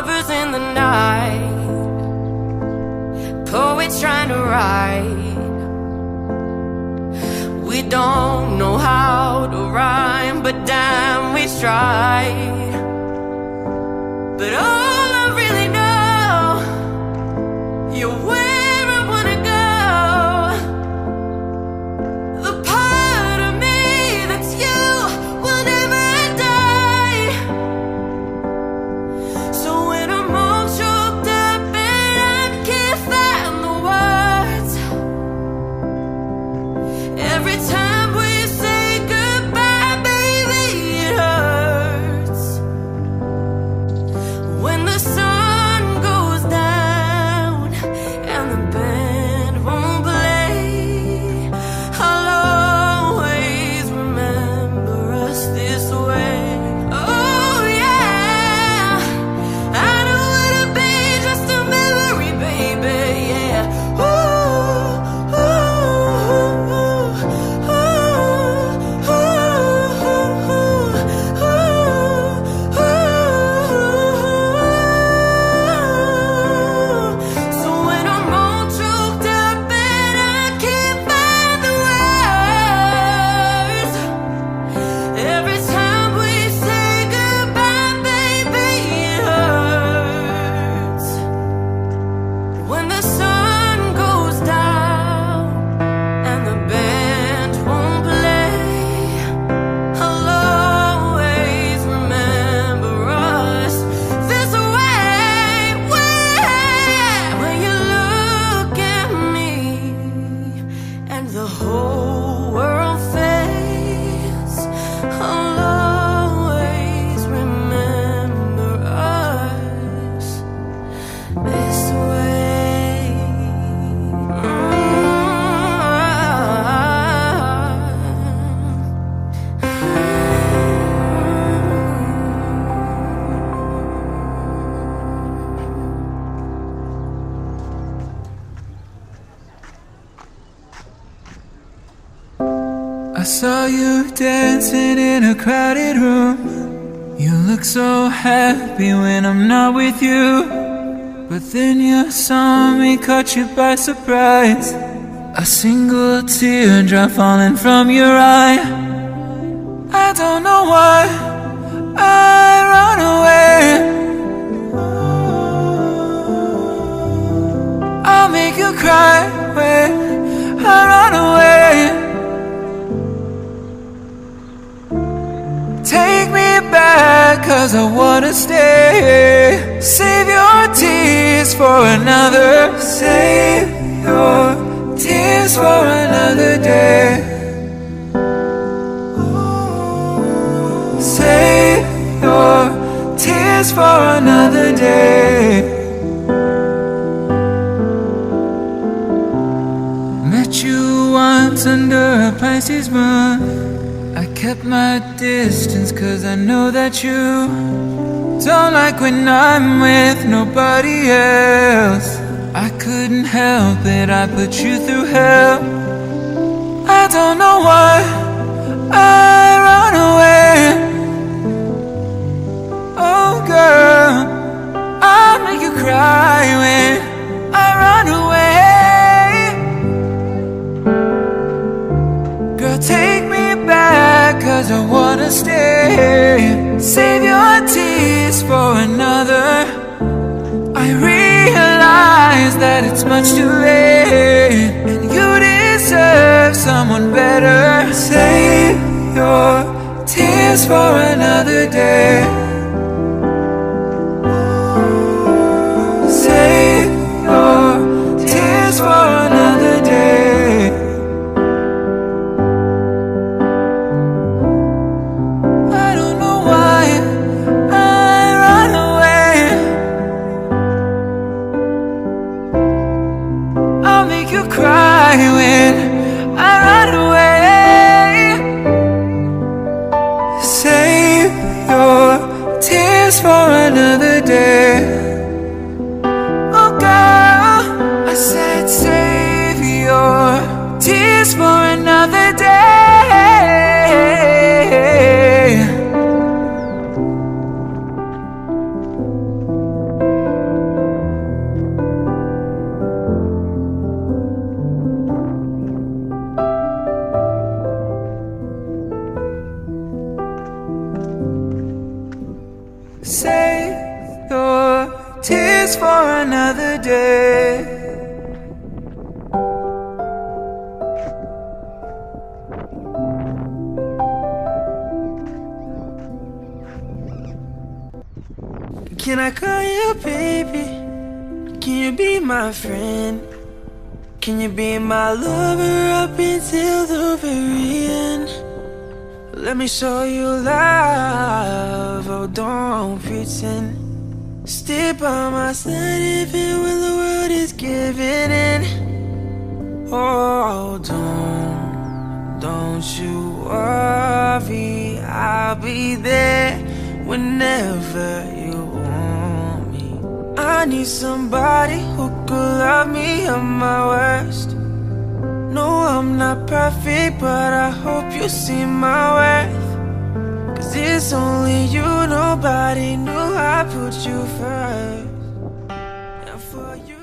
lovers in the night, poets trying to write. We don't know how to rhyme, but damn, we try. But all I really know, you're where I wanna go. The part of me that's you will never die. So when I'm all choked up and I can't find the words, every time we say goodbye, baby, it hurts. When the sun goes down and the band won't play, I'll always remember us this way. Oh yeah, I don't wanna be just a memory, baby, yeah. Ooh, ooh, ooh, ooh, ooh, ooh, ooh. So when I'm all choked up and I can't find the words, every time we say goodbye, baby, it hurts. When the sun goes down and the band won't play, I'll always remember us this way. When you look at me and the whole world fades, I'll always remember us this way. I saw you dancing in a crowded room. You look so happy when I'm not with you. But then you saw me, caught you by surprise. A single teardrop falling from your eye. I don't know why I run away. I'll make you cry when I run away. Take me back, 'cause I wanna stay. Save your tears for another. Save your tears for another day. Save your tears for another day. Met you once under a Pisces moon. I kept my distance 'cause I know that you don't like when I'm with nobody else. I couldn't help it, I put you through hell. I don't know why I run away. Oh girl, I'll make you cry when I run away. Girl, take me back, 'cause I wanna stay. Save your tears for another. I realize that it's much too late, and you deserve someone better. Save your tears for another day. Save your tears for another day. I don't know why I run away. I'll make you cry when I run away. Save your tears for another day. Oh girl, I said save your tears for another day. save your tears for another day. Can I call you baby? Can you be my friend? Can you be my lover up until the very end? Let me show you love, oh don't pretend. Stay by my side even when the world is giving in. Oh don't you worry, I'll be there whenever you want me. I need somebody who could love me at my worst. No, I'm not perfect, but I hope you see my worth. Cause it's only you, nobody knew I put you first. And for you